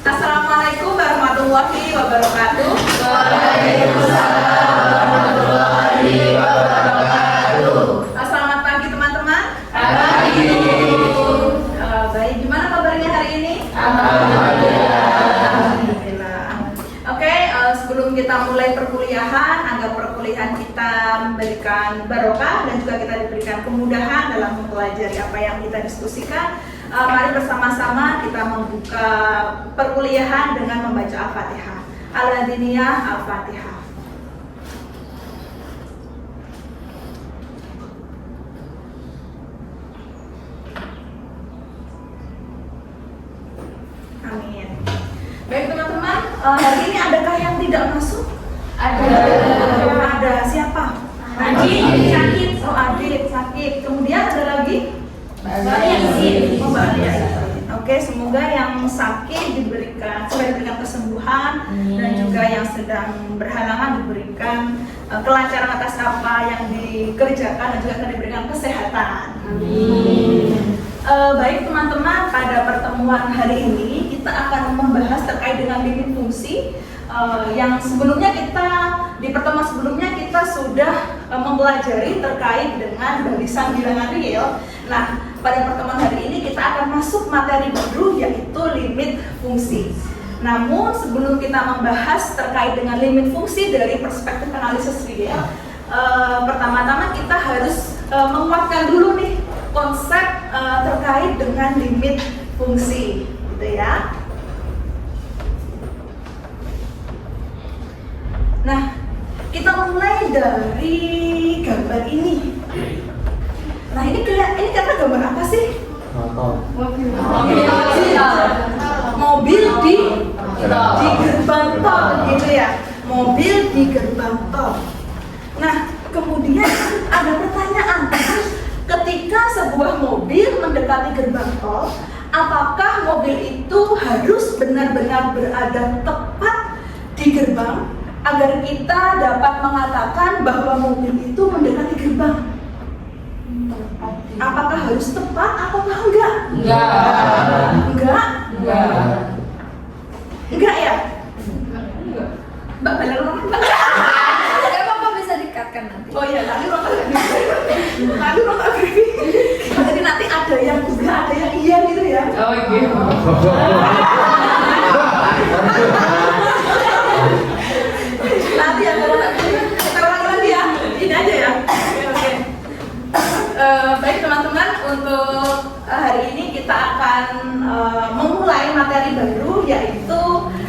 Assalamualaikum warahmatullahi wabarakatuh. Waalaikumsalam warahmatullahi wabarakatuh. Selamat pagi teman-teman. Pagi. Baik, gimana kabarnya hari ini? Alhamdulillah. Alhamdulillah. Oke, sebelum kita mulai perkuliahan, agar perkuliahan kita memberikan barokah dan juga kita diberikan kemudahan dalam mempelajari apa yang kita diskusikan, mari bersama-sama kita membuka perkuliahan dengan membaca Al-Fatihah. Al-Adiniyah Al-Fatihah. Amin. Baik teman-teman, hari ini adakah yang tidak masuk? Ada. Siapa? Adit. Sakit. Oh, Adit sakit. Kemudian ada lagi? Oh, Mbak Alias. Oke, semoga yang sakit diberikan kesembuhan dan juga yang sedang berhalangan diberikan kelancaran atas apa yang dikerjakan dan juga akan diberikan kesehatan. Baik teman-teman, pada pertemuan hari ini kita akan membahas terkait dengan limit fungsi. Yang sebelumnya di pertemuan sebelumnya kita sudah mempelajari terkait dengan barisan bilangan real. Nah, pada pertemuan hari ini kita akan masuk materi baru, yaitu limit fungsi. Namun sebelum kita membahas terkait dengan limit fungsi dari perspektif analisis real, pertama-tama kita harus menguatkan dulu nih konsep terkait dengan limit fungsi, gitu ya. Nah, kita mulai dari gambar ini. Nah, ini karena gambar apa sih? Mobil di gerbang tol, gitu ya. Mobil di gerbang tol. Nah, kemudian ada pertanyaan. Ketika sebuah mobil mendekati gerbang tol, apakah mobil itu harus benar-benar berada tepat di gerbang agar kita dapat mengatakan bahwa mobil itu mendekati gerbang? Apakah harus tepat atau enggak? Enggak ya? Mbak, benar Mbak. Gak apa-apa, bisa dikatkan nanti. Oh iya, lalu jadi nanti ada yang enggak, ada yang iya gitu ya. Oh iya. Nanti ya, kita ulang lagi ya. Ini aja ya. Oke. Baik teman-teman, untuk hari ini kita akan memulai materi baru, yaitu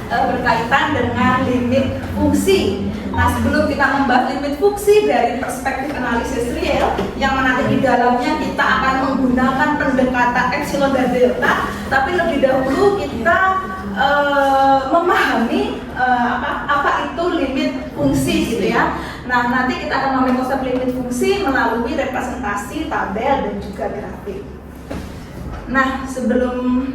berkaitan dengan limit fungsi. Nah, sebelum kita membahas limit fungsi dari perspektif analisis real, yang mana di dalamnya kita akan menggunakan pendekatan epsilon dan delta, tapi lebih dahulu kita memahami apa itu limit fungsi, gitu ya. Nah, nanti kita akan memahami konsep limit fungsi melalui representasi tabel dan juga grafik. Nah, sebelum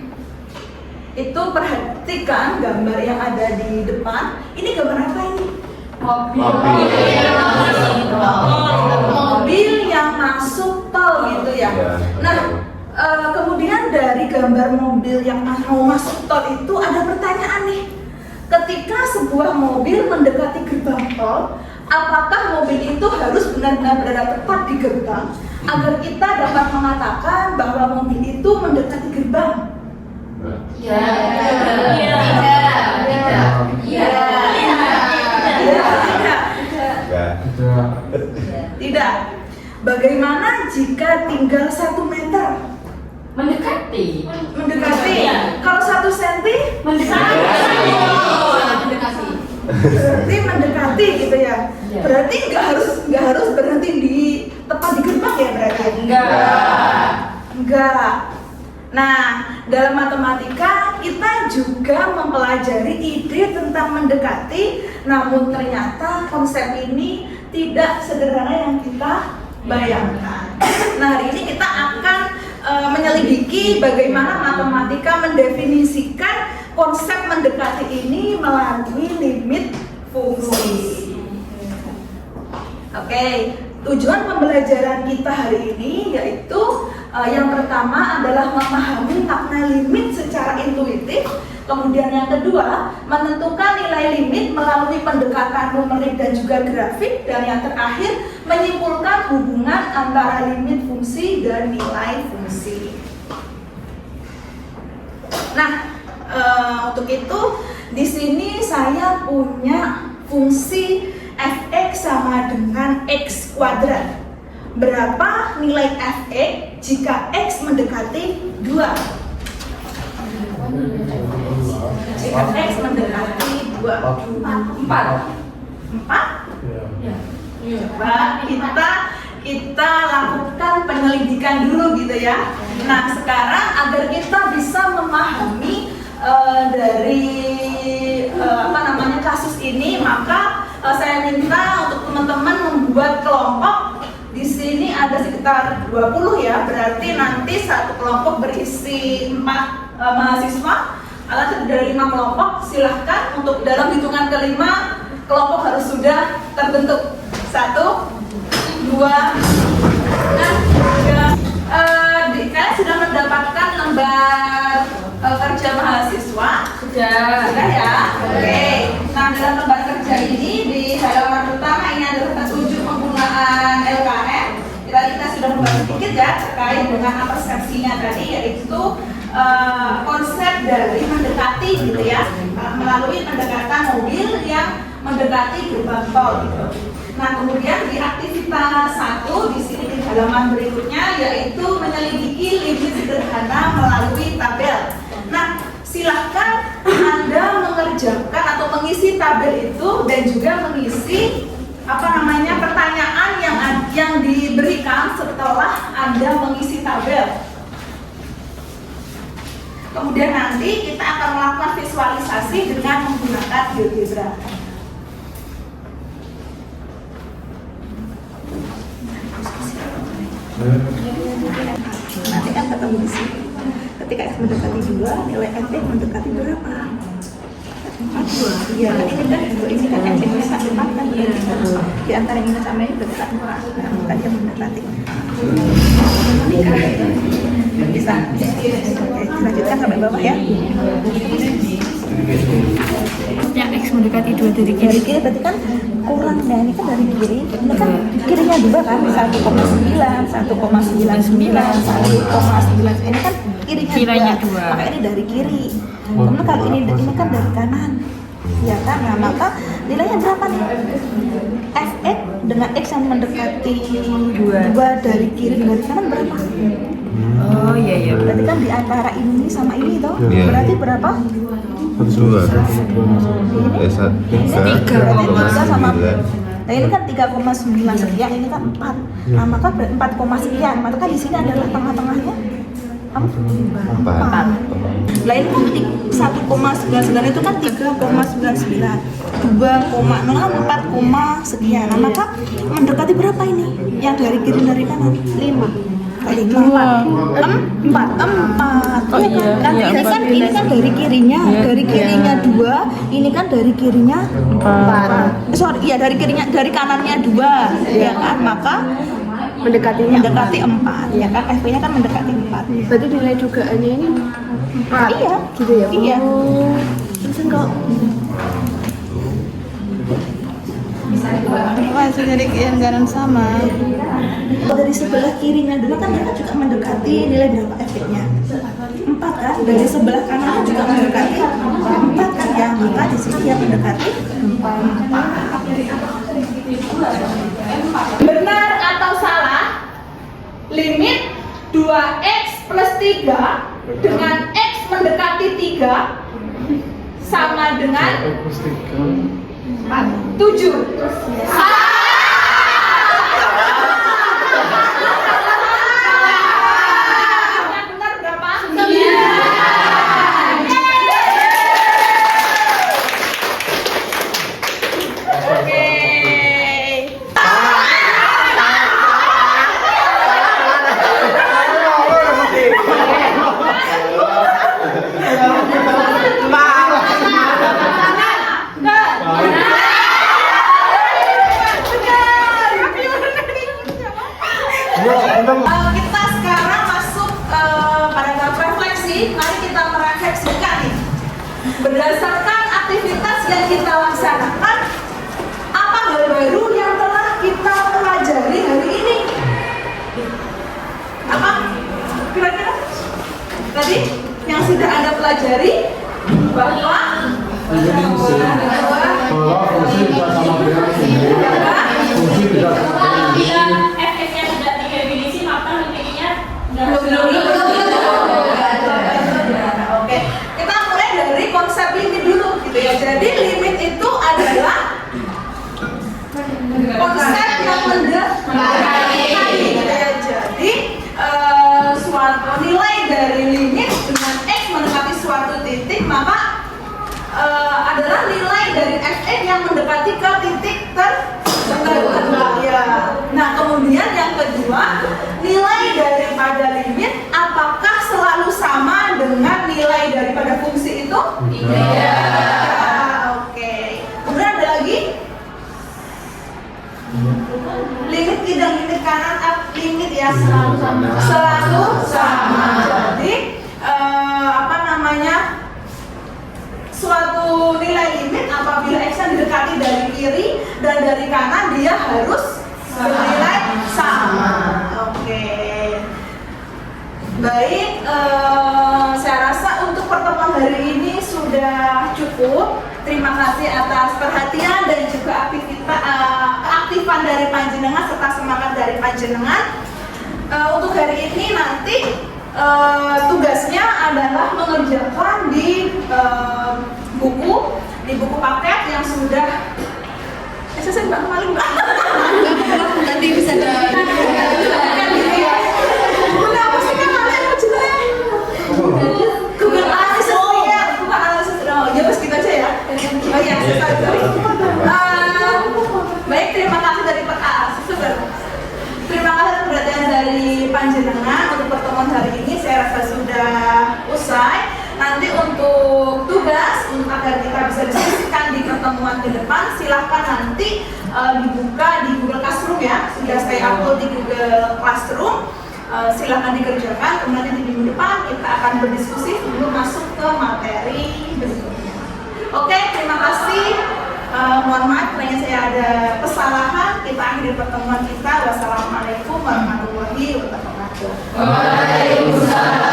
itu perhatikan gambar yang ada di depan. Ini gambar apa ini? Mobil yang masuk tol, gitu ya. Nah, kemudian dari gambar mobil yang mau masuk tol itu ada pertanyaan nih. Ketika sebuah mobil mendekati gerbang tol, apakah mobil itu harus benar-benar berada tepat di gerbang agar kita dapat mengatakan bahwa mobil itu mendekati gerbang? Tidak. Bagaimana jika tinggal 1 meter? Mendekati. Kalau 1 senti? Berarti mendekati, gitu ya. Berarti nggak harus berhenti di tepat di gerbang ya berarti? Enggak. Nah, dalam matematika kita juga mempelajari ide tentang mendekati, namun ternyata konsep ini tidak sederhana yang kita bayangkan. Nah, hari ini kita akan menyelidiki bagaimana matematika mendefinisikan konsep mendekati ini melalui limit fungsi. Oke, tujuan pembelajaran kita hari ini yaitu yang pertama adalah memahami makna limit secara intuitif Kemudian yang kedua, menentukan nilai limit melalui pendekatan numerik dan juga grafik. Dan yang terakhir, menyimpulkan hubungan antara limit fungsi dan nilai fungsi. Nah, untuk itu di sini saya punya fungsi fx sama dengan x kuadrat. Berapa nilai fx jika x mendekati 2? Jika x mendekati 2. 4. Coba kita lakukan penyelidikan dulu gitu ya. Nah, sekarang agar kita bisa memahami dari kasus ini, maka saya minta untuk teman-teman membuat kelompok. Di sini ada sekitar 20 ya, berarti nanti satu kelompok berisi 4 mahasiswa. Kalau dari 5 kelompok, silahkan untuk dalam hitungan kelima kelompok harus sudah terbentuk. 1, 2, dan 3. Kalian sudah mendapatkan lembar kerja mahasiswa? Sudah ya? Oke. Nah, dalam lembar kerja ini di halaman pertama ini adalah petunjuk penggunaan LKM. Kita sudah membahas sedikit ya terkait dengan persepsinya tadi, yaitu konsep dari mendekati gitu ya, melalui pendekatan mobil yang mendekati gerbang tol gitu. Nah, kemudian di aktivitas 1 di sini di halaman berikutnya, yaitu menyelidiki limit sederhana melalui tabel. Nah, silahkan Anda mengerjakan atau mengisi tabel itu dan juga mengisi pertanyaan yang diberikan setelah Anda mengisi tabel. Kemudian nanti kita akan melakukan visualisasi dengan menggunakan GeoGebra. Nanti kan ketemu di sini. Ketika x mendekati 2, nilai f mendekati berapa? 4. Iya, ini kan x minus 4 kan di antara minus sama ini berarti 4. Nah, bukan dia mendekati. Bisa. Oke, lanjutkan sampai bawah ya. Yang x mendekati 2 dari kiri. Dari kiri berarti kan kurang. Nah, ini kan dari kiri. Ini kan kirinya 2 kan, 1,9, 1,99, 1,9. Ini kan kirinya 2. Maka ini dari kiri. Kemudian kalau ini kan dari kanan. Ya kan? Nah, maka nilainya berapa nih? Fx dengan x yang mendekati 2 dari kiri dan dari kanan berapa? Oh iya. Berarti kan di antara ini sama ini toh. Iya. Berarti berapa? 2 3 sama. Nah, ini kan 3,9 sekian, ini kan 4. Nah, maka 4, sekian. Maka di sini adalah tengah-tengahnya 4. Lain kan 1,99 itu kan 3,99. 2,0 4, sekian. Nah, maka mendekati berapa ini? Yang dari kiri dari kanan? 5. 4. Oh iya. Ini kan dari kirinya, dari kirinya 2, ini kan dari kirinya 4. Dari kanannya 2, ya kan? Maka mendekati 4, ya kan? FP-nya kan mendekati 4. Berarti nilai dugaannya ini 4. Iya, gitu ya? Iya. Terus enggak Masih jadi anggaran sama. Dari sebelah kirinya dulu kan mereka juga mendekati nilai berapa FP-nya? 4 kan? Dari sebelah kanannya juga mendekati 4 kan? Ya, maka di sini dia mendekati 4. Benar atau salah? Limit 2x plus 3 dengan x mendekati 3 sama dengan 7. Benar berapa? 9. Oke. berdasarkan aktivitas yang kita laksanakan, apa hal baru yang telah kita pelajari hari ini? Apa? Kira-kira? Tadi yang sudah Anda pelajari bahwa bahwa fungsi bisa sama dengan fungsi bisa Apabila f-nya tidak didefinisi, maka limitnya Oke, kita mulai dari konsep limit dulu gitu ya. Jadi limit itu adalah konsep yang mendekati gitu ya. Jadi suatu nilai dari limit dengan x mendekati suatu titik, maka adalah nilai dari fn yang mendekati ke titik tertentu ya. Nah, kemudian yang kedua, nilai daripada limit apakah selalu sama dengan nilai daripada fungsi itu? Iya. Oke. Kemudian ada lagi limit tidak limit kanan limit ya selalu sama. Selalu sama. Jadi apa namanya? Suatu nilai limit apabila x didekati dari kiri dan dari kanan, dia harus bernilai sama. Oke. Baik, saya rasa untuk pertemuan hari ini sudah cukup. Terima kasih atas perhatian dan juga keaktifan dari panjenengan serta semangat dari panjenengan. Untuk hari ini nanti tugasnya adalah mengerjakan di buku paket yang sudah saya Mbak maling Mbak. Nanti bisa Kan gitu ya. Kenapa sih kan malah yang jelek? Google Analysis ya, Google Analysis. Oh, ya bos gitu aja ya. Oh iya, sorry. Baik, terima kasih dari terima kasih atas perhatian dari panjenengan untuk pertemuan hari ini. Saya rasa sudah usai. Nanti untuk tugas agar kita bisa diskusikan di pertemuan ke depan, silahkan nanti dibuka di Google Classroom ya. Sudah saya upload di Google Classroom. Silahkan dikerjakan. Kemudian di minggu depan kita akan berdiskusi sebelum masuk ke materi berikutnya. Oke, terima kasih. Mohon maaf karena saya ada kesalahan. Kita akhiri pertemuan kita. Wassalamualaikum warahmatullahi wabarakatuh. Waalaikumsalam.